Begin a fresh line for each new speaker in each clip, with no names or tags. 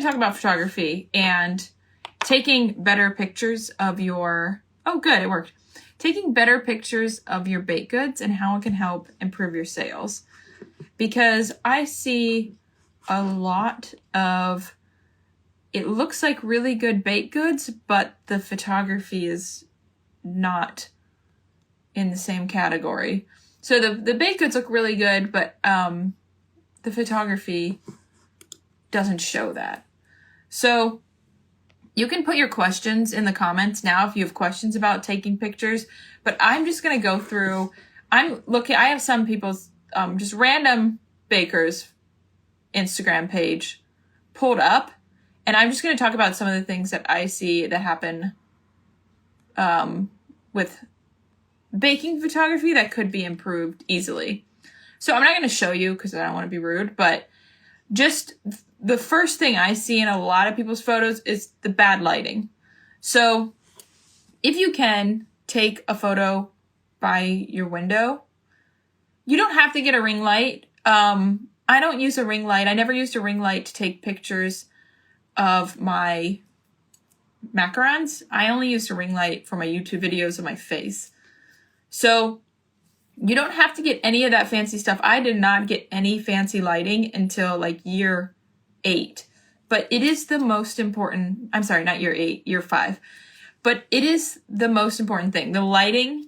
talk about photography and taking better pictures of your, oh good, it worked. Taking better pictures of your baked goods and how it can help improve your sales. Because I see a lot of, it looks like really good baked goods, but the photography is not in the same category. So the baked goods look really good, but the photography doesn't show that. So you can put your questions in the comments now if you have questions about taking pictures, but I'm just going to go through, I have some people's just random bakers Instagram page pulled up, and I'm just going to talk about some of the things that I see that happen with baking photography that could be improved easily. So I'm not going to show you because I don't want to be rude, but just the first thing I see in a lot of people's photos is the bad lighting. So if you can take a photo by your window, you don't have to get a ring light. I don't use a ring light. I never used a ring light to take pictures of my macarons. I only used a ring light for my YouTube videos of my face. So you don't have to get any of that fancy stuff. I did not get any fancy lighting until like year 8. But it is the most important, I'm sorry, not year 8, year 5. But it is the most important thing. The lighting,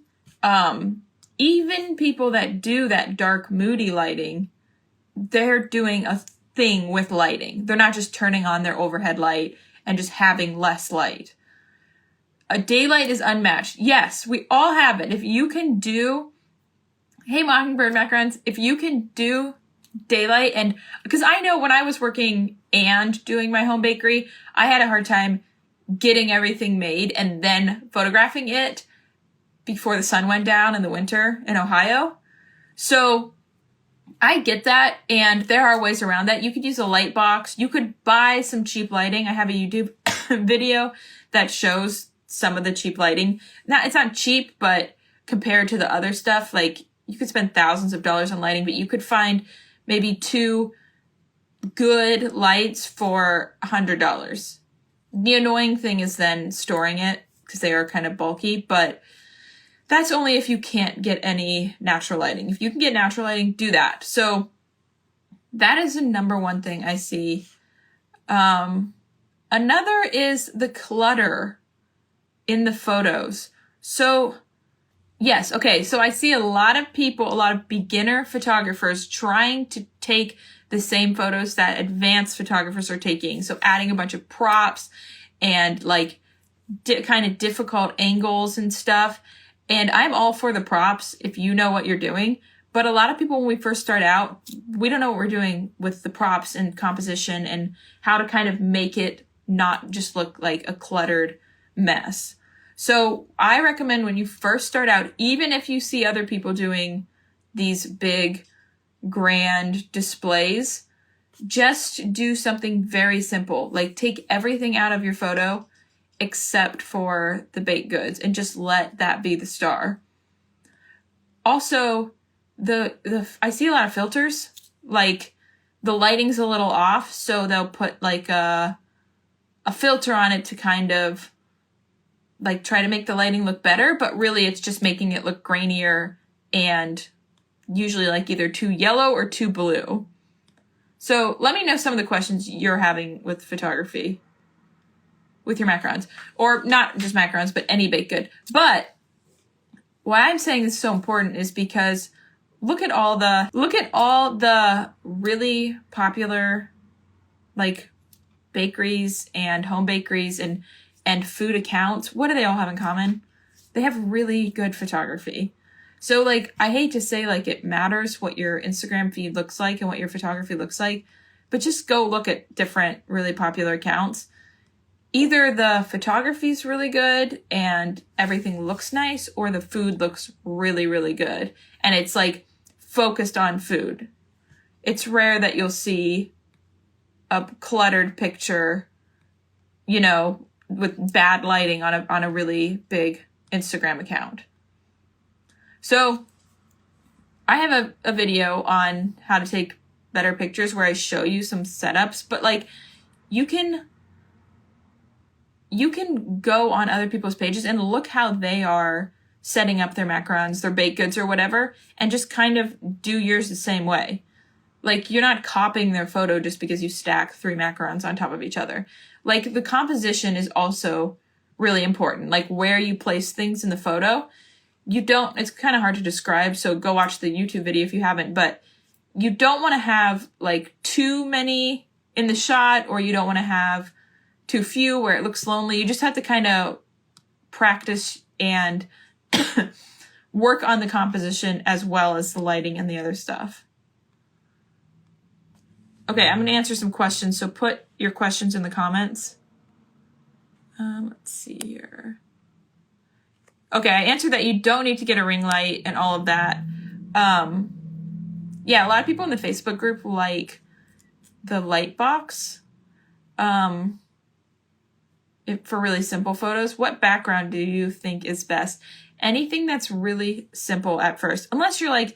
even people that do that dark, moody lighting, they're doing a thing with lighting. They're not just turning on their overhead light and just having less light. A daylight is unmatched. Yes, we all have it. If you can do, hey Mockingbird Macarons, if you can do daylight, and because I know when I was working and doing my home bakery, I had a hard time getting everything made and then photographing it before the sun went down in the winter in Ohio. So I get that, and there are ways around that. You could use a light box. You could buy some cheap lighting. I have a YouTube video that shows some of the cheap lighting. Now, it's not cheap, but compared to the other stuff, like you could spend thousands of dollars on lighting, but you could find maybe 2 good lights for $100. The annoying thing is then storing it because they are kind of bulky, but that's only if you can't get any natural lighting. If you can get natural lighting, do that. So that is the number one thing I see. Another is the clutter in the photos. So yes, okay, so I see a lot of people, a lot of beginner photographers trying to take the same photos that advanced photographers are taking. So adding a bunch of props and like kind of difficult angles and stuff. And I'm all for the props if you know what you're doing. But a lot of people, when we first start out, we don't know what we're doing with the props and composition and how to kind of make it not just look like a cluttered mess. So I recommend when you first start out, even if you see other people doing these big, grand displays, just do something very simple. Like take everything out of your photo except for the baked goods and just let that be the star. Also, I see a lot of filters, like the lighting's a little off, so they'll put like a filter on it to kind of like try to make the lighting look better, but really it's just making it look grainier and usually like either too yellow or too blue. So let me know some of the questions you're having with photography with your macarons, or not just macarons, but any baked good. But why I'm saying this is so important is because look at all the really popular like bakeries and home bakeries and food accounts. What do they all have in common? They have really good photography. So like, I hate to say like it matters what your Instagram feed looks like and what your photography looks like, but just go look at different really popular accounts. Either the photography is really good and everything looks nice, or the food looks really, really good. And it's like focused on food. It's rare that you'll see a cluttered picture, you know, with bad lighting on a really big Instagram account. So I have a video on how to take better pictures where I show you some setups, but like you can go on other people's pages and look how they are setting up their macarons, their baked goods or whatever, and just kind of do yours the same way. Like, you're not copying their photo just because you stack 3 macarons on top of each other. Like, the composition is also really important. Like, where you place things in the photo. It's kind of hard to describe, so go watch the YouTube video if you haven't, but you don't want to have, like, too many in the shot, or you don't want to have too few where it looks lonely. You just have to kind of practice and work on the composition as well as the lighting and the other stuff. Okay, I'm going to answer some questions, so put your questions in the comments. Let's see here. Okay, I answered that you don't need to get a ring light and all of that. Yeah, a lot of people in the Facebook group like the light box for really simple photos. What background do you think is best? Anything that's really simple at first, unless you're like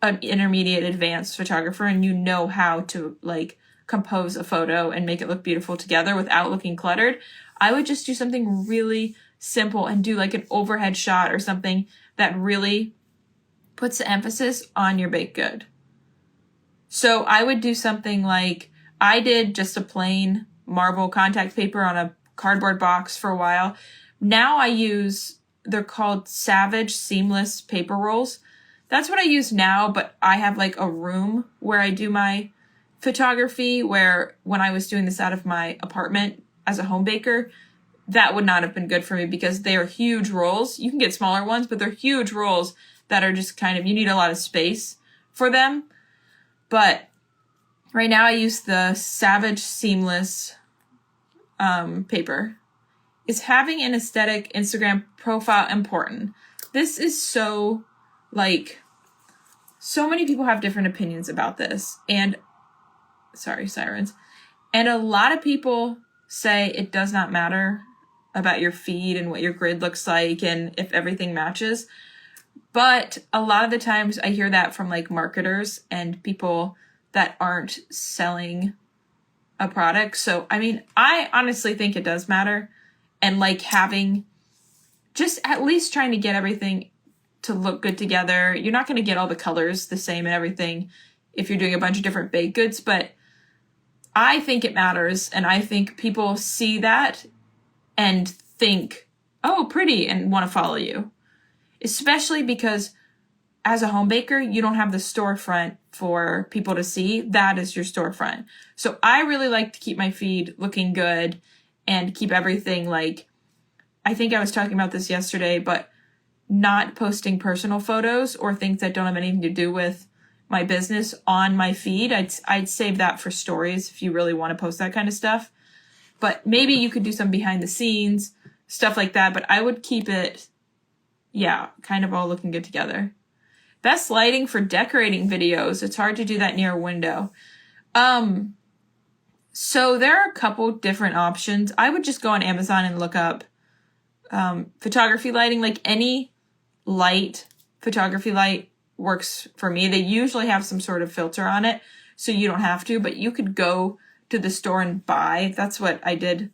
an intermediate advanced photographer and you know how to like compose a photo and make it look beautiful together without looking cluttered. I would just do something really simple and do like an overhead shot or something that really puts the emphasis on your baked good. So I would do something like, I did just a plain marble contact paper on a cardboard box for a while. Now I use, they're called Savage Seamless paper rolls. That's what I use now, but I have like a room where I do my photography, where when I was doing this out of my apartment as a home baker, that would not have been good for me because they are huge rolls. You can get smaller ones, but they're huge rolls that are just kind of, you need a lot of space for them. But right now I use the Savage Seamless paper. Is having an aesthetic Instagram profile important? This is so, like, so many people have different opinions about this. And, sorry, sirens. And a lot of people say it does not matter about your feed and what your grid looks like and if everything matches. But a lot of the times I hear that from like marketers and people that aren't selling a product. So, I mean, I honestly think it does matter. And like having, just at least trying to get everything to look good together. You're not going to get all the colors the same and everything if you're doing a bunch of different baked goods, but I think it matters. And I think people see that and think, oh, pretty, and want to follow you. Especially because as a home baker, you don't have the storefront for people to see. That is your storefront. So I really like to keep my feed looking good and keep everything like, I think I was talking about this yesterday, but not posting personal photos or things that don't have anything to do with my business on my feed. I'd save that for stories if you really want to post that kind of stuff. But maybe you could do some behind the scenes, stuff like that. But I would keep it, yeah, kind of all looking good together. Best lighting for decorating videos. It's hard to do that near a window. So there are a couple different options. I would just go on Amazon and look up photography lighting. Like any light, photography light works for me. They usually have some sort of filter on it, so you don't have to, but you could go to the store and buy. That's what I did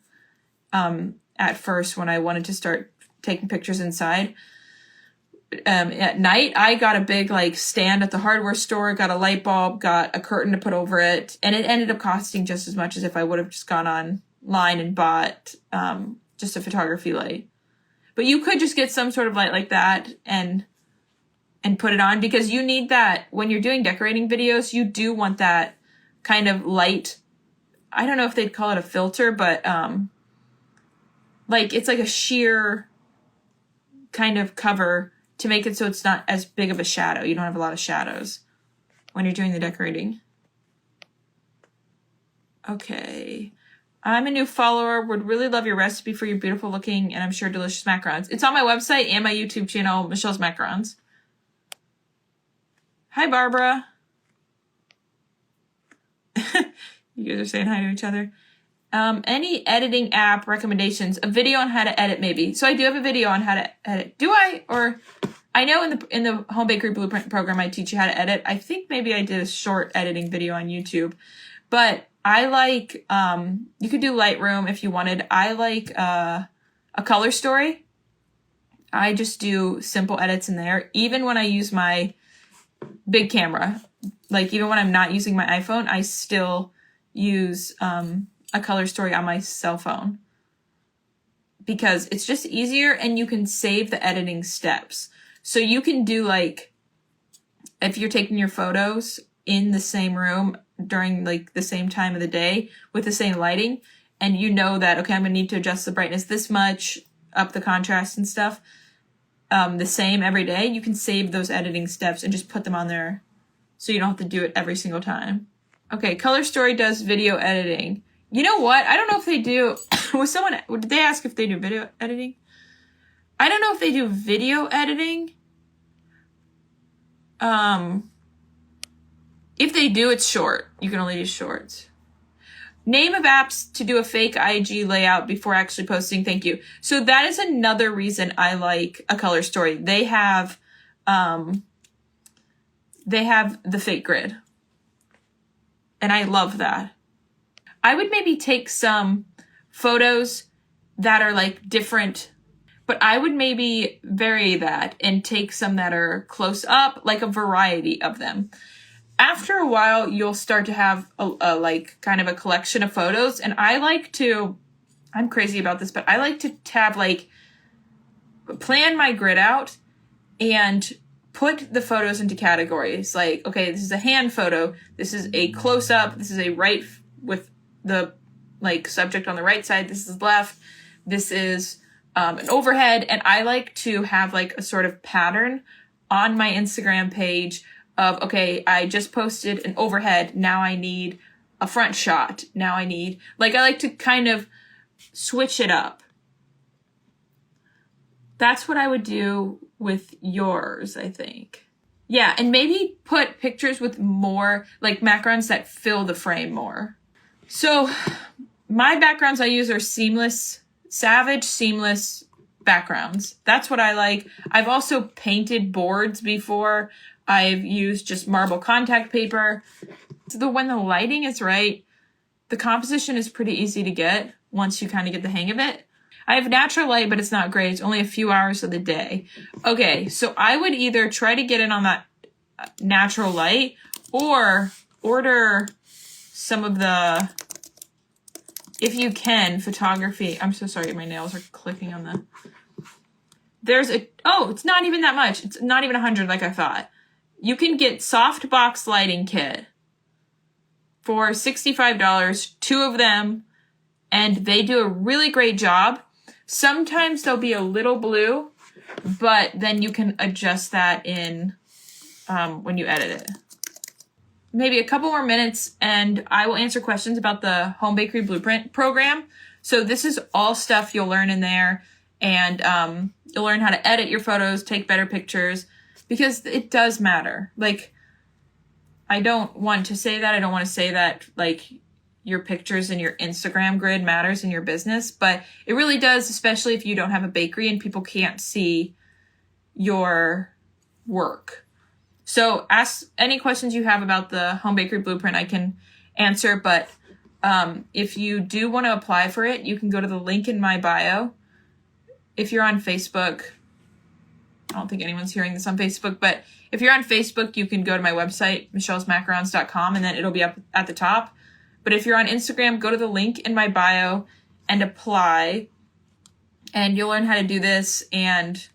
at first when I wanted to start taking pictures inside. At night, I got a big like stand at the hardware store, got a light bulb, got a curtain to put over it, and it ended up costing just as much as if I would have just gone online and bought just a photography light. But you could just get some sort of light like that and put it on, because you need that when you're doing decorating videos. You do want that kind of light. I don't know if they'd call it a filter, but like it's like a sheer kind of cover to make it so it's not as big of a shadow. You don't have a lot of shadows when you're doing the decorating. Okay. I'm a new follower. Would really love your recipe for your beautiful looking and I'm sure delicious macarons. It's on my website and my YouTube channel, Michelle's Macarons. Hi, Barbara. You guys are saying hi to each other. Any editing app recommendations? A video on how to edit, maybe. So I do have a video on how to edit. Do I? Or I know in the Home Bakery Blueprint program, I teach you how to edit. I think maybe I did a short editing video on YouTube. But I like, you could do Lightroom if you wanted. I like a color story. I just do simple edits in there. Even when I use my big camera, like even when I'm not using my iPhone, I still use a color story on my cell phone because it's just easier and you can save the editing steps. So you can do like, if you're taking your photos in the same room during like the same time of the day with the same lighting, and you know that, okay, I'm gonna need to adjust the brightness this much, up the contrast and stuff, the same every day, you can save those editing steps and just put them on there so you don't have to do it every single time. Okay, Color Story does video editing. You know what? I don't know if they do. Did they ask if they do video editing? I don't know if they do video editing. If they do, it's short. You can only do shorts. Name of apps to do a fake IG layout before actually posting. Thank you. So that is another reason I like a Color Story. They have the fake grid. And I love that. I would maybe take some photos that are like different, but I would maybe vary that and take some that are close up, like a variety of them. After a while, you'll start to have a like kind of a collection of photos. And I like to, I'm crazy about this, but I like to have like, plan my grid out and put the photos into categories. Like, okay, this is a hand photo. This is a close up. This is a right with the like subject on the right side. This is left. This is an overhead. And I like to have like a sort of pattern on my Instagram page of, okay, I just posted an overhead. Now I need a front shot. Now I need, like, I like to kind of switch it up. That's what I would do with yours, I think. Yeah, and maybe put pictures with more, like macarons that fill the frame more. So my backgrounds I use are Savage Seamless backgrounds. That's what I like. I've also painted boards before. I've used just marble contact paper. So when the lighting is right, the composition is pretty easy to get once you kind of get the hang of it. I have natural light, but it's not great. It's only a few hours of the day. Okay, so I would either try to get in on that natural light or order some of the, if you can, photography. I'm so sorry, my nails are clicking on the. There's a, oh, it's not even that much. It's not even 100 like I thought. You can get softbox lighting kit for $65, 2 of them, and they do a really great job. Sometimes they'll be a little blue, but then you can adjust that in when you edit it. Maybe a couple more minutes and I will answer questions about the Home Bakery Blueprint program. So this is all stuff you'll learn in there, and you'll learn how to edit your photos, take better pictures, because it does matter. Like, I don't want to say that. I don't want to say that, like, your pictures and your Instagram grid matters in your business, but it really does, especially if you don't have a bakery and people can't see your work. So ask any questions you have about the Home Bakery Blueprint, I can answer, but if you do want to apply for it, you can go to the link in my bio. If you're on Facebook, I don't think anyone's hearing this on Facebook, but if you're on Facebook, you can go to my website, michellesmacarons.com, and then it'll be up at the top. But if you're on Instagram, go to the link in my bio and apply, and you'll learn how to do this and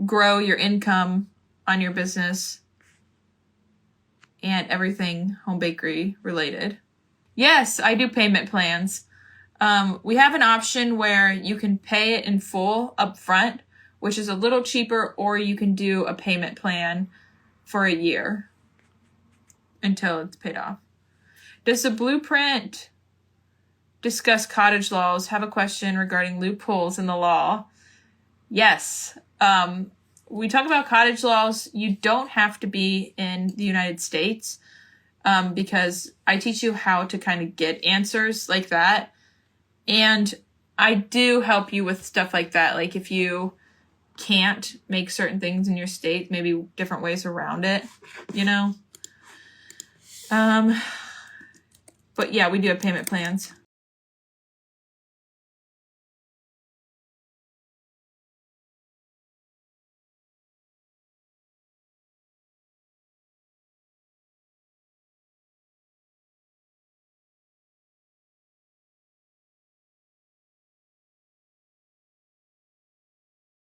grow your income on your business and everything home bakery related. Yes, I do payment plans. We have an option where you can pay it in full up front, which is a little cheaper, or you can do a payment plan for a year until it's paid off. Does the blueprint discuss cottage laws? Have a question regarding loopholes in the law. Yes. We talk about cottage laws. You don't have to be in the United States because I teach you how to kind of get answers like that. And I do help you with stuff like that. Like if you can't make certain things in your state, maybe different ways around it, you know? But yeah, we do have payment plans.